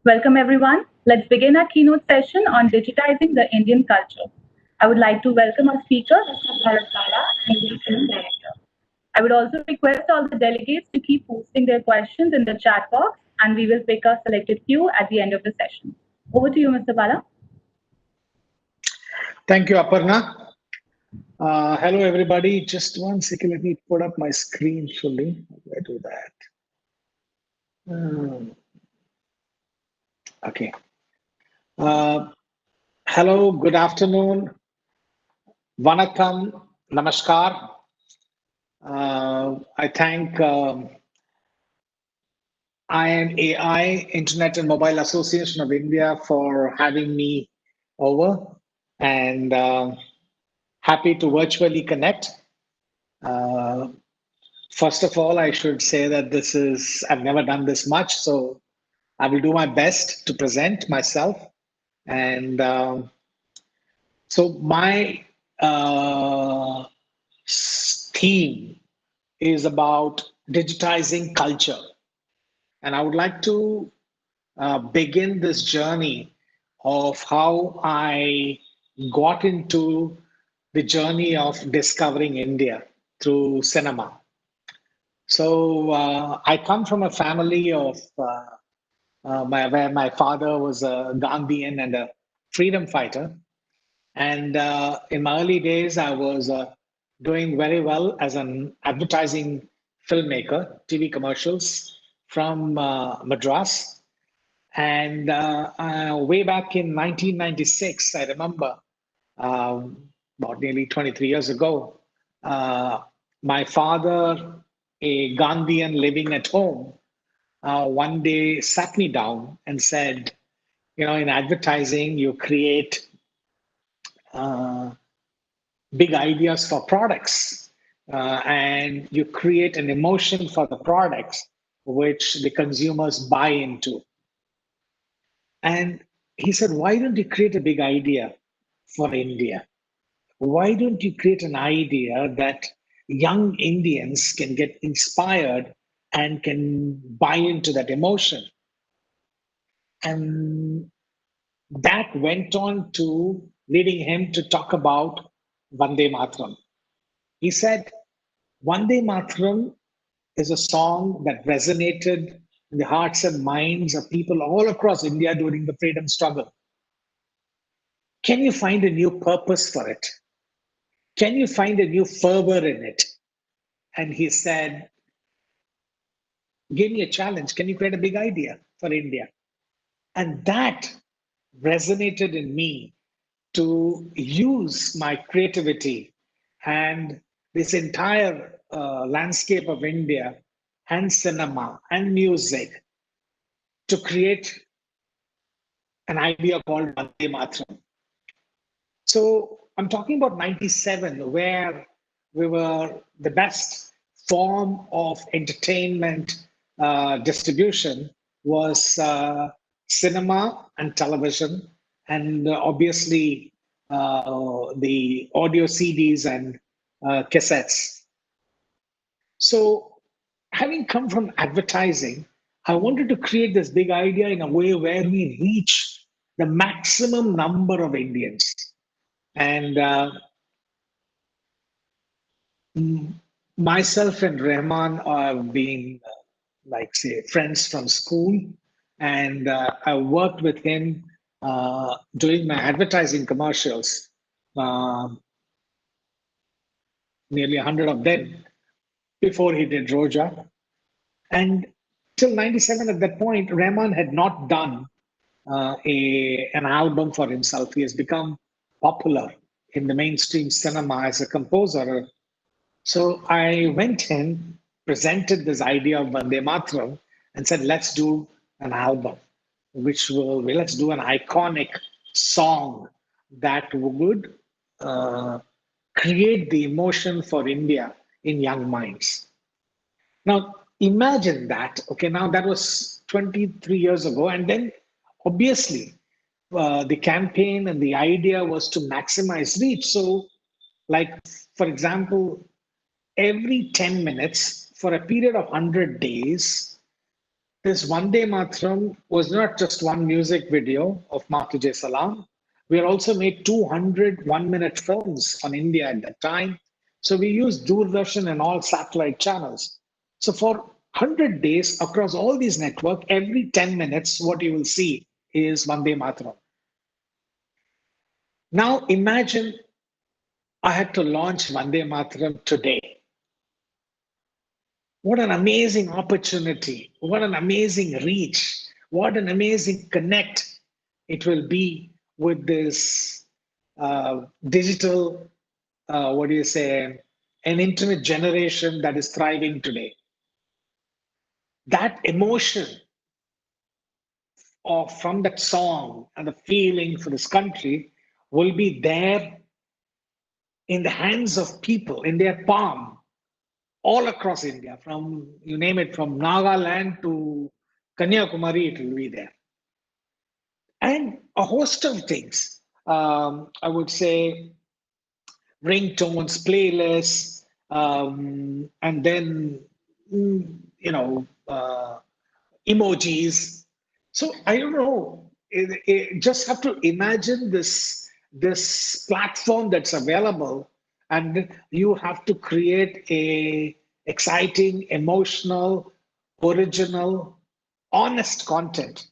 Welcome everyone. Let's begin our keynote session on digitizing the Indian culture. I would like to welcome our speaker, Mr. Bharat Bala, Indian Film Director. I would also request all the delegates to keep posting their questions in the chat box and we will pick a selected few at the end of the session. Over to you, Mr. Bala. Thank you, Aparna. Hello, everybody. Just one second. Let me put up my screen fully. How do I do that? Okay. Uh, Hello, good afternoon. Vanakkam, namaskar. I thank INAI, Internet and Mobile Association of India, for having me over, and happy to virtually connect. First of all, I should say that I've never done this much, so I will do my best to present myself. And so my theme is about digitizing culture. And I would like to begin this journey of how I got into the journey of discovering India through cinema. So I come from a family of where my father was a Gandhian and a freedom fighter. And in my early days, I was doing very well as an advertising filmmaker, TV commercials from Madras. And way back in 1996, I remember about nearly 23 years ago, my father, a Gandhian living at home, one day sat me down and said, in advertising, you create uh, big ideas for products and you create an emotion for the products which the consumers buy into. And he said, why don't you create a big idea for India? Why don't you create an idea that young Indians can get inspired and can buy into that emotion? And that went on to leading him to talk about Vande Mataram. He said, Vande Mataram is a song that resonated in the hearts and minds of people all across India during the freedom struggle. Can you find a new purpose for it? Can you find a new fervor in it? And he said, give me a challenge. Can you create a big idea for India? And that resonated in me to use my creativity and this entire landscape of India and cinema and music to create an idea called Vande Mataram. So I'm talking about 97, where we were the best form of entertainment distribution was cinema and television, and obviously the audio CDs and cassettes. So, having come from advertising, I wanted to create this big idea in a way where we reach the maximum number of Indians. And myself and Rahman have been, like, say, friends from school. And I worked with him doing my advertising commercials, uh, nearly 100 of them, before he did Roja. And till 97, at that point, Rahman had not done an album for himself. He has become popular in the mainstream cinema as a composer. So I went in, presented this idea of Vande Mataram, and said, let's do an album, let's do an iconic song that would create the emotion for India in young minds. Now, imagine that. Okay, now that was 23 years ago. And then obviously, the campaign and the idea was to maximize reach. So, like, for example, every 10 minutes for a period of 100 days, This Vande Mataram was not just one music video of Matuje Salam. We had also made 200 one-minute films on India at that time. So we used Doordarshan and all satellite channels. So for 100 days across all these networks, every 10 minutes, what you will see is Vande Mataram. Now imagine I had to launch Vande Mataram today. What an amazing opportunity. What an amazing reach. What an amazing connect it will be with this digital, what do you say, an internet generation that is thriving today. That emotion of from that song and the feeling for this country will be there in the hands of people, in their palm, all across India, from you name it, from Nagaland to Kanyakumari, it will be there. And a host of things. I would say ringtones, playlists, and then emojis. So I don't know. Just have to imagine this platform that's available, and you have to create a exciting, emotional, original, honest content.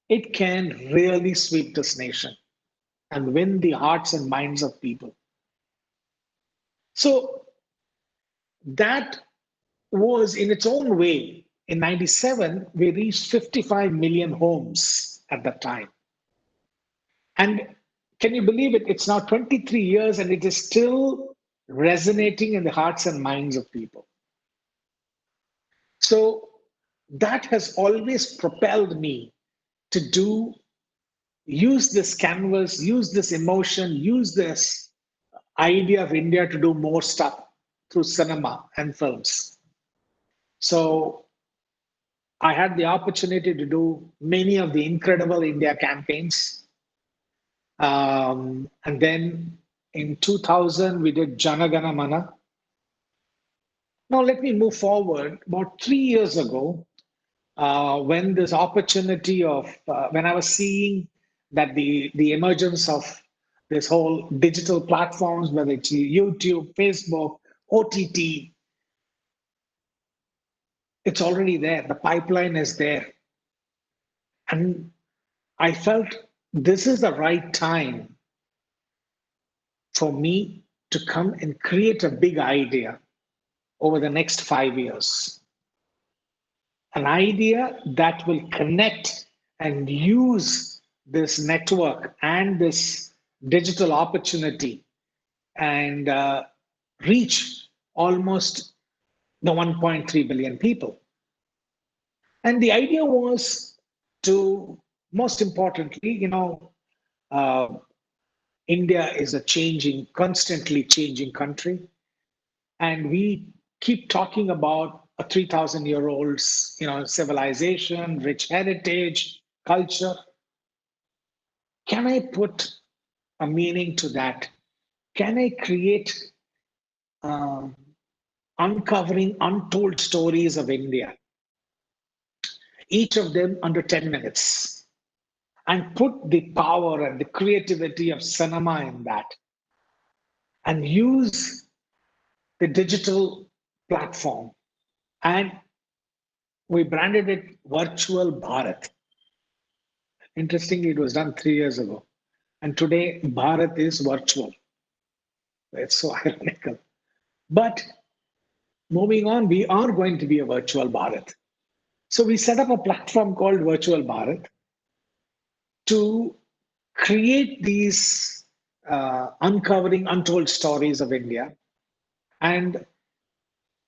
It can really sweep this nation and win the hearts and minds of people. So that was in its own way. In 97, we reached 55 million homes at that time. And can you believe it? It's now 23 years and it is still resonating in the hearts and minds of people. So that has always propelled me to use this canvas, use this emotion, use this idea of India to do more stuff through cinema and films. So I had the opportunity to do many of the incredible India campaigns. And then in 2000, we did Janagana Mana. Now, let me move forward. About 3 years ago, when this opportunity of, when I was seeing that the emergence of this whole digital platforms, whether it's YouTube, Facebook, OTT, it's already there. The pipeline is there. And I felt this is the right time for me to come and create a big idea over the next 5 years. An idea that will connect and use this network and this digital opportunity and reach almost the 1.3 billion people. And the idea was to, most importantly, uh, India is a changing, constantly changing country. And we keep talking about a 3,000-year-old, civilization, rich heritage, culture. Can I put a meaning to that? Can I create um, uncovering untold stories of India, each of them under 10 minutes, and put the power and the creativity of cinema in that, and use the digital platform? And we branded it Virtual Bharat. Interestingly, it was done 3 years ago. And today, Bharat is virtual. It's so ironical. But moving on, we are going to be a virtual Bharat. So we set up a platform called Virtual Bharat to create these uncovering untold stories of India. And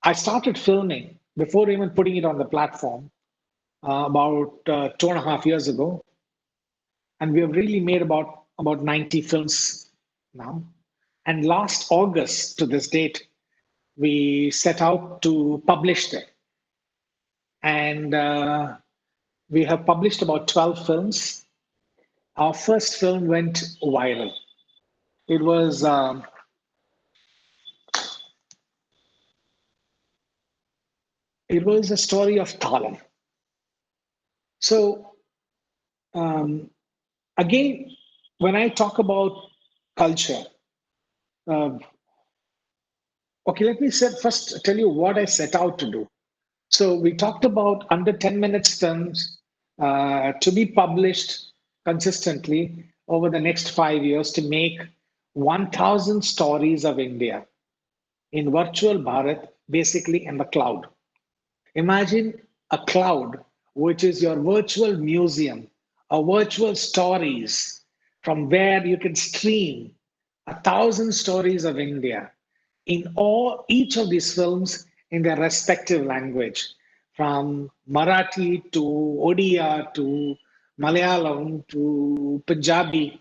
I started filming before even putting it on the platform about 2.5 years ago. And we have really made about 90 films now. And last August to this date, we set out to publish them. And we have published about 12 films. Our first film went viral. It was It was a story of Thalam. So, um, again, when I talk about culture, uh, okay, let me first tell you what I set out to do. So, we talked about under 10 minutes terms to be published consistently over the next 5 years to make 1,000 stories of India in virtual Bharat, basically in the cloud. Imagine a cloud, which is your virtual museum, a virtual stories from where you can stream 1,000 stories of India in all each of these films in their respective language, from Marathi to Odia to Malayalam to Punjabi.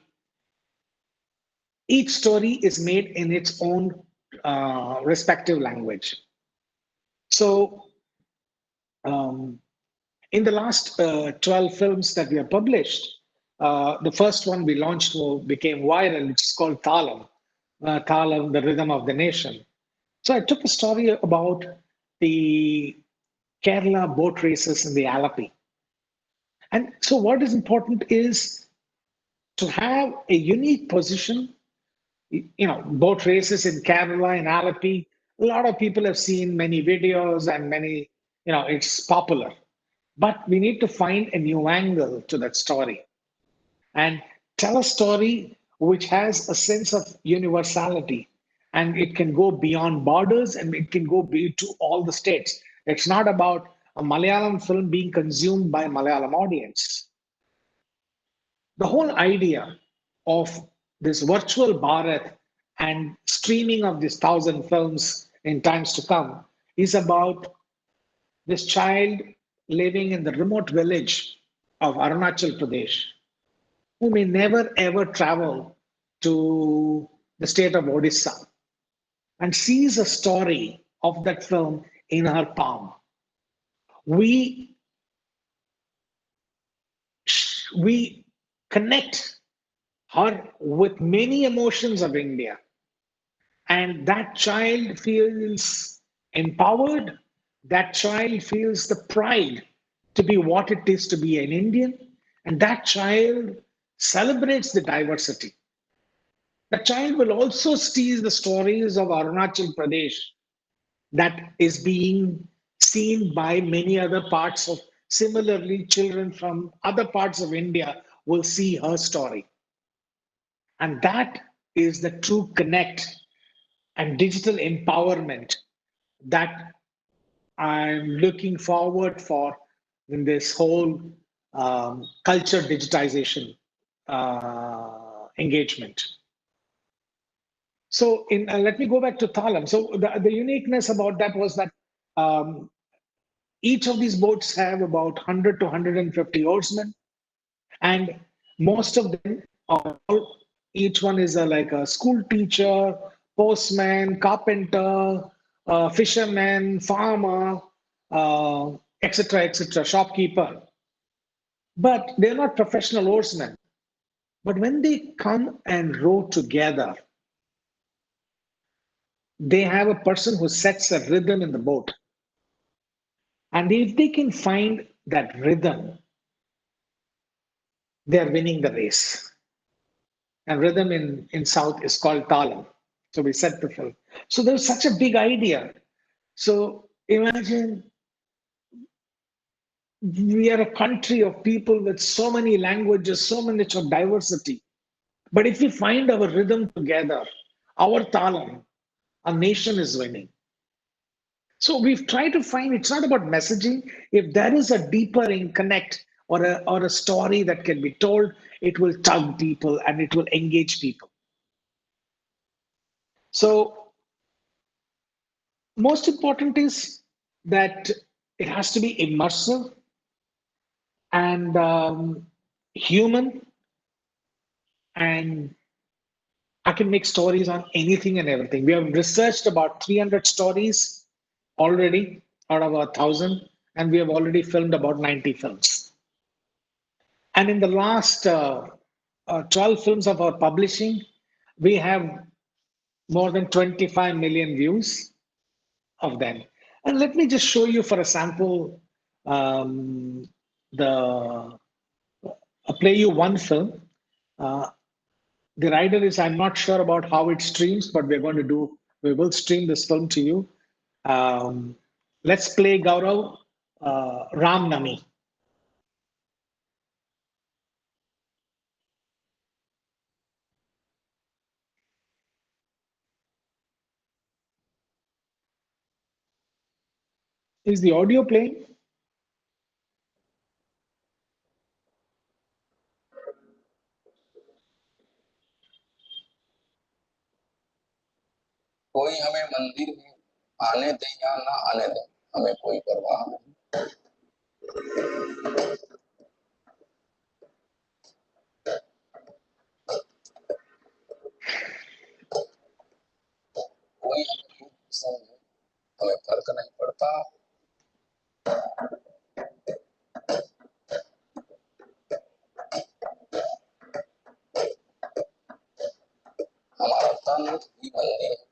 Each story is made in its own respective language. So, um, in the last 12 films that we have published, the first one we launched became viral, which is called Thalam, Thalam, the Rhythm of the Nation. So I took a story about the Kerala boat races in the Alapi. And so what is important is to have a unique position. Boat races in Kerala and Alapi, a lot of people have seen many videos and many, it's popular. But we need to find a new angle to that story and tell a story which has a sense of universality, and it can go beyond borders and it can go to all the states. It's not about a Malayalam film being consumed by Malayalam audience. The whole idea of this virtual Bharat and streaming of these 1,000 films in times to come is about this child living in the remote village of Arunachal Pradesh who may never ever travel to the state of Odisha and sees a story of that film in her palm. We we connect her with many emotions of India, and that child feels empowered. That child feels the pride to be what it is to be an Indian, and that child celebrates the diversity. The child will also see the stories of Arunachal Pradesh that is being seen by many other parts of, similarly, children from other parts of India will see her story. And that is the true connect and digital empowerment that I'm looking forward for in this whole culture digitization engagement. So, let me go back to Thalam. So, the uniqueness about that was that um, each of these boats have about 100 to 150 oarsmen, and most of them are all, each one is like a school teacher, postman, carpenter, fisherman, farmer, etc., shopkeeper. But they're not professional oarsmen. But when they come and row together, they have a person who sets a rhythm in the boat. And if they can find that rhythm, they're winning the race. And rhythm in South is called talam. So we set the film. So there's such a big idea. So imagine we are a country of people with so many languages, so much of diversity. But if we find our rhythm together, our talam, a nation is winning. So we've tried to find, it's not about messaging. If there is a deeper in connect or a story that can be told, it will tug people and it will engage people. So most important is that it has to be immersive and human, and I can make stories on anything and everything. We have researched about 300 stories already out of 1,000, and we have already filmed about 90 films. And in the last 12 films of our publishing, we have more than 25 million views of them. And let me just show you for a sample um, the play you one film. Uh, the rider is I'm not sure about how it streams, but we will stream this film to you. Um, let's play Gaurav Ram Nami. Is the audio playing? कोई हमें मंदिर में आने दे या ना आने दे, हमें कोई परवाह नहीं। कोई हमें क्यों पसंद है, हमें फर्क नहीं पड़ता। हमारा तन ही मंदिर है।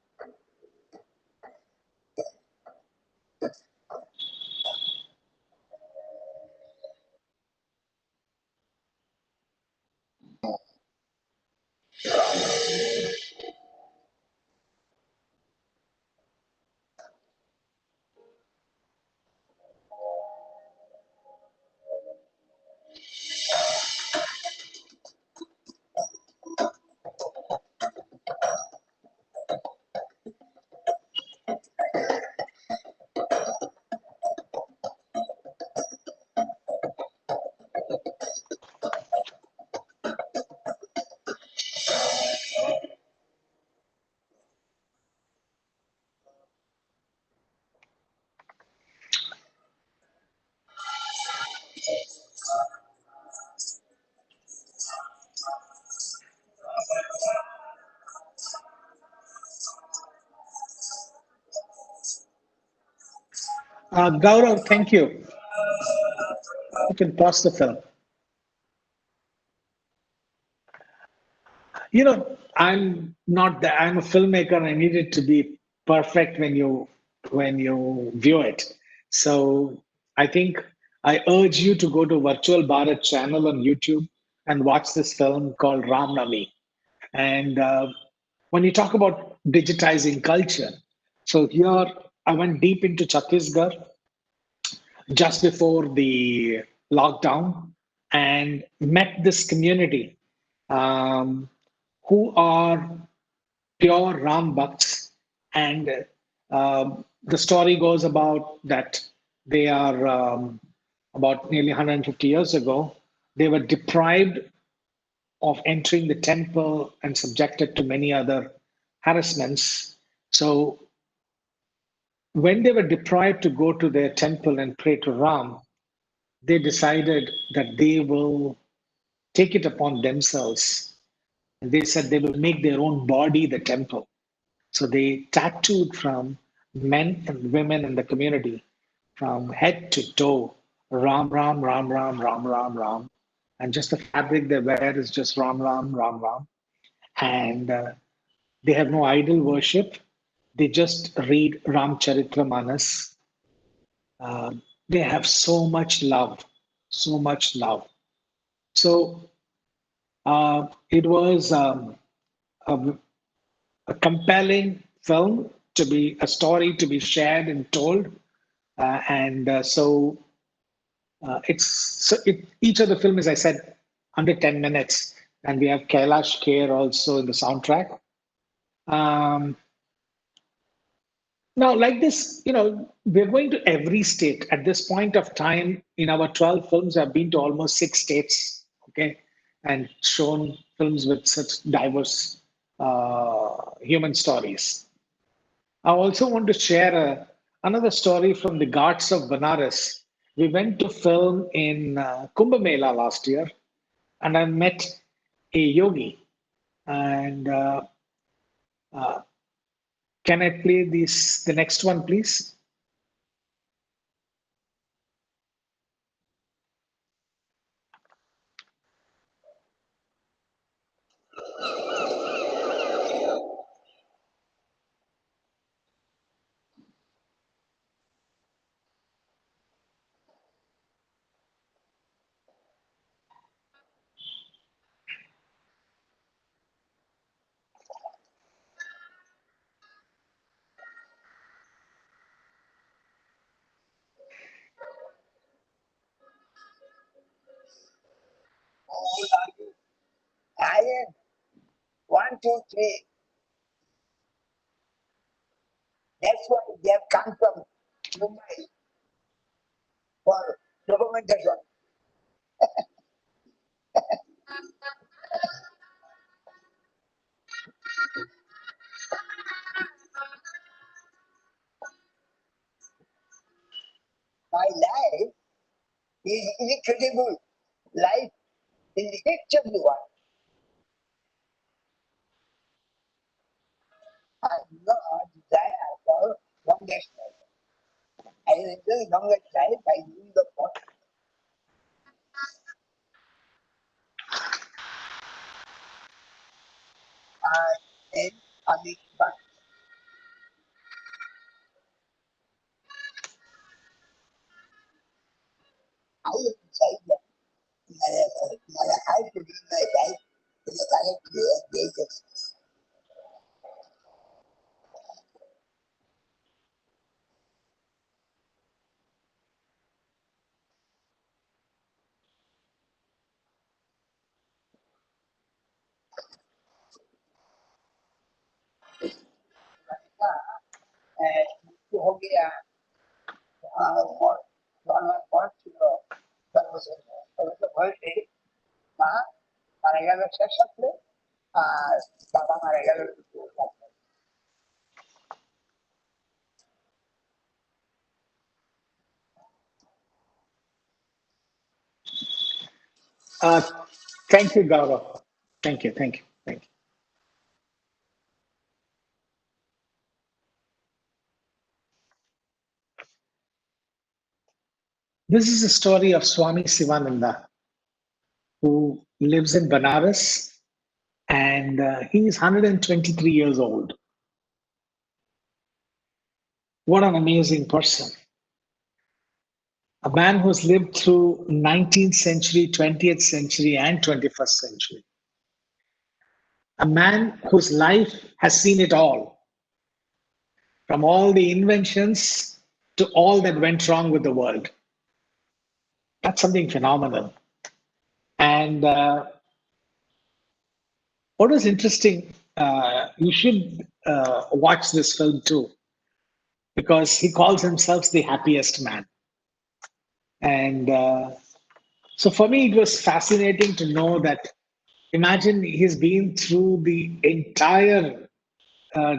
Gaurav, thank you. You can pause the film. I'm not that I'm a filmmaker. I need it to be perfect when you view it. So I think I urge you to go to Virtual Bharat channel on YouTube and watch this film called Ram Nami. And when you talk about digitizing culture, so here I went deep into Chhattisgarh just before the lockdown and met this community um, who are pure Ram Bhakts. And the story goes about that they are about nearly 150 years ago, they were deprived of entering the temple and subjected to many other harassments. So when they were deprived to go to their temple and pray to Ram, they decided that they will take it upon themselves. And they said they will make their own body the temple. So they tattooed from men and women in the community from head to toe Ram, Ram, Ram, Ram, Ram, Ram, Ram. And just the fabric they wear is just Ram, Ram, Ram, Ram. And they have no idol worship. They just read Ram Charitramanas. Uh, they have so much love, so much love. So it was a, a compelling film to be a story to be shared and told. And so each of the film, as I said, under 10 minutes. And we have Kailash Kher also in the soundtrack. Um, Now, like this, we're going to every state. At this point of time, in our 12 films, I've been to almost 6 states, okay, and shown films with such diverse human stories. I also want to share another story from the Ghats of Banaras. We went to film in Kumbh Mela last year, and I met a yogi. And uh, can I play the next one, please? 1, 2, 3. That's why they have come from Mumbai for documentation. My life is incredible. Life in the extremely one. I have no desire for longest life. I enjoy longest life by doing the pot. And I mean, but I decide that I have to live my life in the correct way and basis. तो हो गया और बहुत तो भरते माँ मारेगा लोग सब लोग बाबा मारेगा लोग Uh, Thank you, Gaurav. Thank you, thank you, thank you. This is a story of Swami Sivananda, who lives in Banaras, and he is 123 years old. What an amazing person. A man who's lived through 19th century, 20th century, and 21st century. A man whose life has seen it all, from all the inventions to all that went wrong with the world. That's something phenomenal. And what was interesting, you should watch this film too, because he calls himself the happiest man. And so for me, it was fascinating to know that, imagine he's been through the entire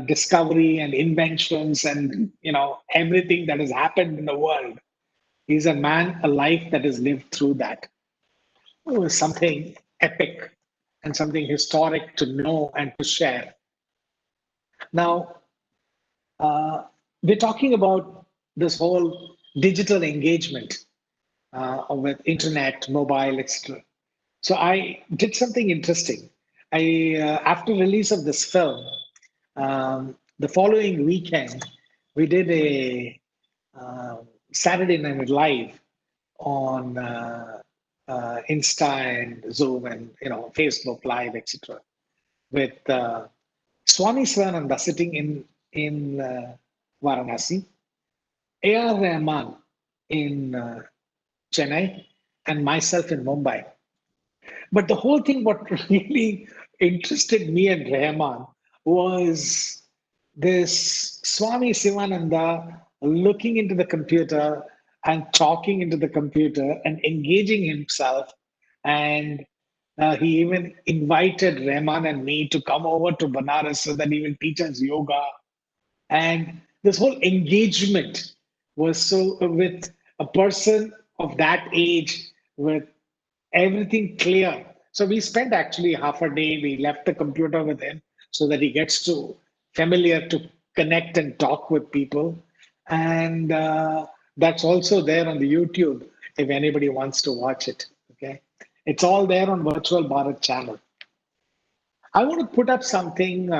discovery and inventions and everything that has happened in the world. He's a man, a life that has lived through that. It was something epic and something historic to know and to share. Now, we're talking about this whole digital engagement with internet, mobile, etc. So I did something interesting. After release of this film, the following weekend, we did a Saturday Night Live on Insta and Zoom and Facebook Live, etc. With Swami Swananda sitting in Varanasi, A.R. Rahman in Chennai, and myself in Mumbai. But the whole thing, what really interested me and Rahman was this Swami Sivananda looking into the computer and talking into the computer and engaging himself. And he even invited Rahman and me to come over to Banaras so that he will teach us yoga. And this whole engagement was so with a person of that age with everything clear. So we spent actually half a day. We left the computer with him so that he gets to familiar to connect and talk with people. And that's also there on the YouTube if anybody wants to watch it. Okay, it's all there on Virtual Bharat channel. I want to put up something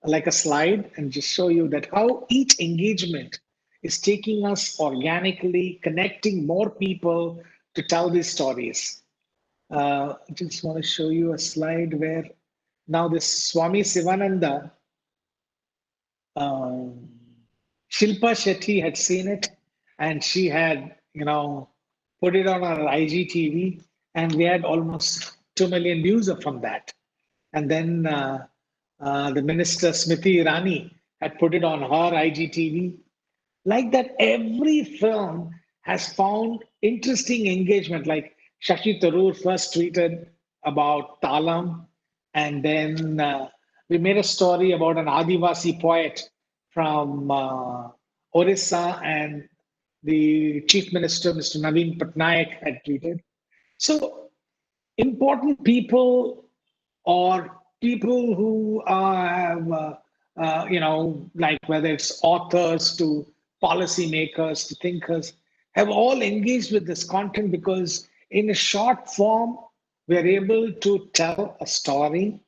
like a slide and just show you that how each engagement is taking us organically, connecting more people to tell these stories. I just want to show you a slide where now this Swami Sivananda, um, Shilpa Shetty had seen it and she had, put it on our IGTV and we had almost 2 million views from that. And then the minister Smriti Irani had put it on her IGTV. Like that, every film has found interesting engagement. Like Shashi Tharoor first tweeted about Talam, and then we made a story about an Adivasi poet from Orissa, and the chief minister, Mr. Naveen Patnaik, had tweeted. So important people or people who have, like whether it's authors to policymakers to thinkers, have all engaged with this content because in a short form, we're able to tell a story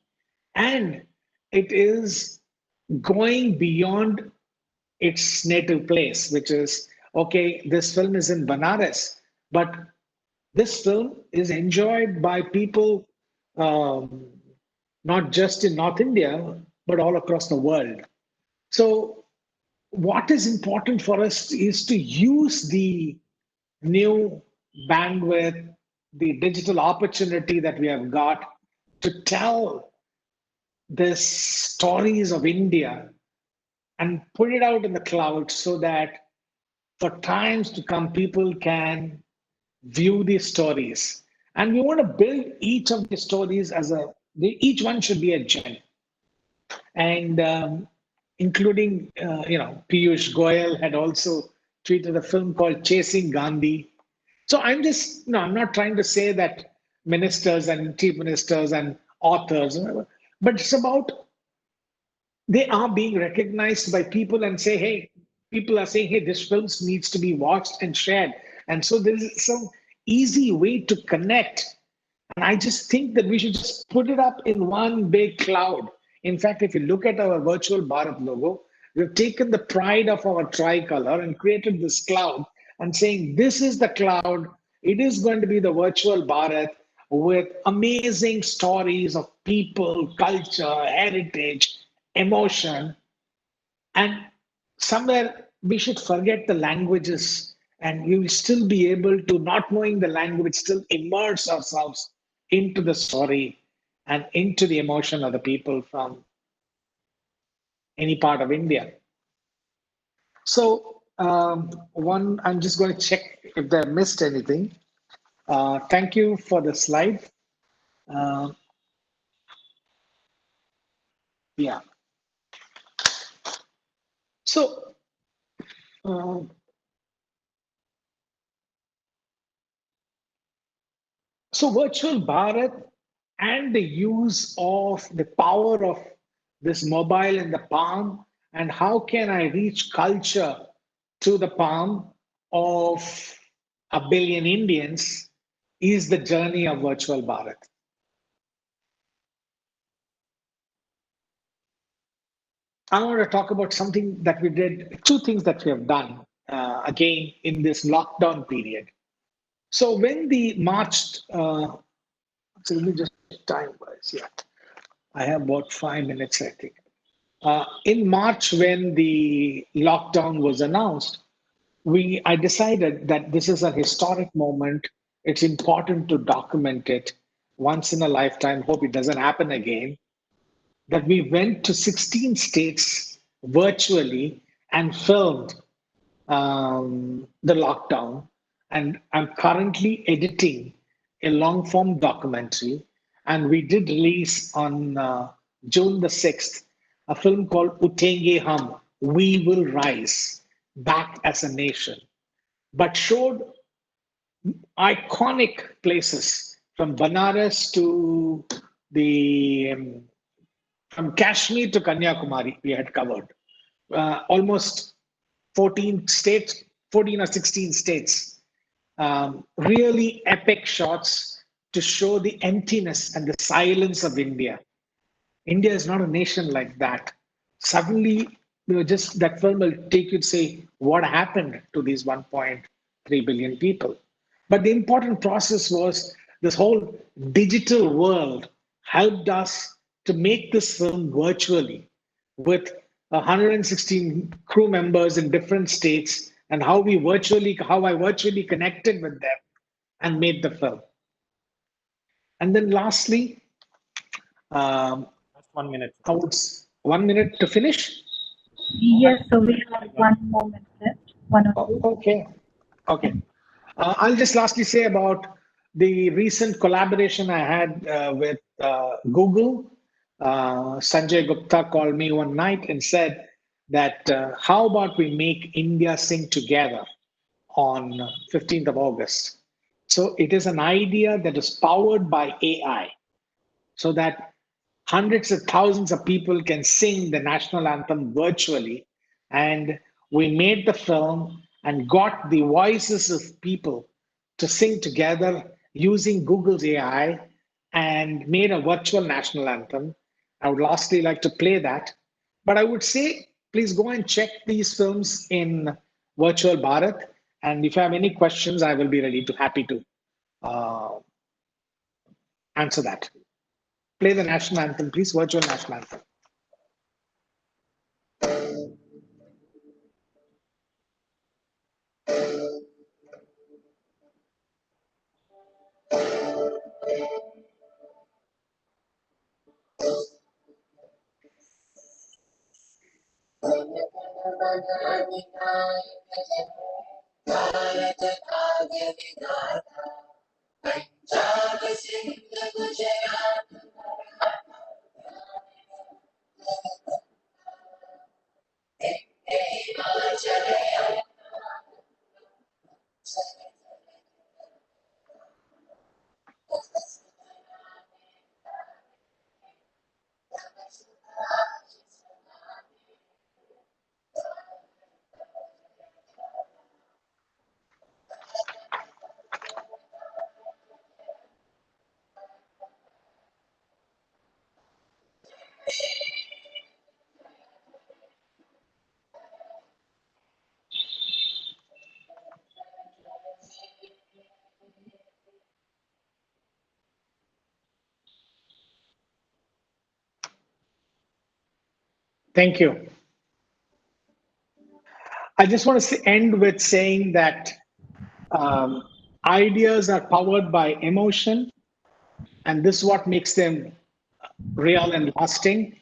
and it is going beyond its native place, which is okay, this film is in Banaras, but this film is enjoyed by people um, not just in North India, but all across the world. So, what is important for us is to use the new bandwidth, the digital opportunity that we have got to tell the stories of India and put it out in the cloud so that for times to come, people can view these stories. And we want to build each of the stories as each one should be a gem. And including, Piyush Goyal had also tweeted a film called Chasing Gandhi. So I'm just, no, I'm not trying to say that ministers and chief ministers and authors, but it's about they are being recognized by people and say, hey, people are saying, hey, this film needs to be watched and shared. And so there is some easy way to connect. And I just think that we should just put it up in one big cloud. In fact, if you look at our virtual Bharat logo, we've taken the pride of our tricolor and created this cloud and saying, this is the cloud. It is going to be the virtual Bharat with amazing stories of people, culture, heritage, emotion. And somewhere we should forget the languages and we will still be able to, not knowing the language, still immerse ourselves into the story and into the emotion of the people from any part of India. So, I'm just going to check if they missed anything. Thank you for the slide. Uh, yeah. So, uh, So virtual Bharat and the use of the power of this mobile in the palm, and how can I reach culture to the palm of a billion Indians is the journey of virtual Bharat. I want to talk about something that we did, two things that we have done again in this lockdown period. So when the March, so let me just time wise, yeah. I have about 5 minutes, I think. In March, when the lockdown was announced, I decided that this is a historic moment. It's important to document it once in a lifetime. Hope it doesn't happen again. That we went to 16 states virtually and filmed the lockdown. And I'm currently editing a long form documentary. And we did release on June the 6th a film called Utenge Hum, We Will Rise, Back as a Nation, but showed iconic places from Banaras to from Kashmir to Kanyakumari, we had covered. Almost 14 states, 14 or 16 states. Really epic shots to show the emptiness and the silence of India. India is not a nation like that. Suddenly, just that film will take you to say, what happened to these 1.3 billion people? But the important process was this whole digital world helped us to make this film virtually with 116 crew members in different states and how I virtually connected with them and made the film. And then lastly, um, 1 minute. 1 minute to finish? Yes, so we have 1 moment left. One or two. Okay. Okay. I'll just lastly say about the recent collaboration I had with Google. Sanjay Gupta called me one night and said that how about we make India sing together on 15th of August. So it is an idea that is powered by AI so that hundreds of thousands of people can sing the national anthem virtually. And we made the film and got the voices of people to sing together using Google's AI and made a virtual national anthem. I would lastly like to play that. But I would say, please go and check these films in Virtual Bharat. And if you have any questions, I will be happy to answer that. Play the national anthem, please. Virtual national anthem. Thank you. I just want to end with saying that ideas are powered by emotion, and this is what makes them real and lasting.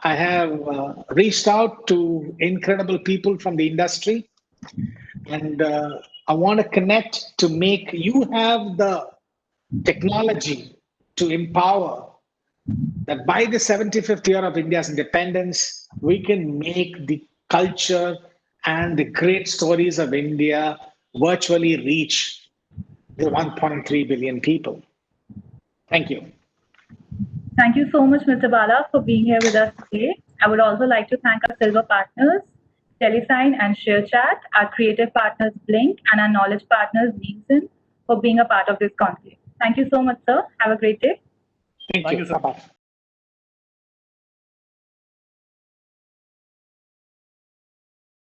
I have reached out to incredible people from the industry, and I want to connect to make you have the technology to empower that by the 75th year of India's independence, we can make the culture and the great stories of India virtually reach the 1.3 billion people. Thank you. Thank you so much, Mr. Bala, for being here with us today. I would also like to thank our silver partners, Telesign and ShareChat, our creative partners Blink, and our knowledge partners Nielsen for being a part of this conclave. Thank you so much, sir. Have a great day. Thank you. Sir. Bye-bye.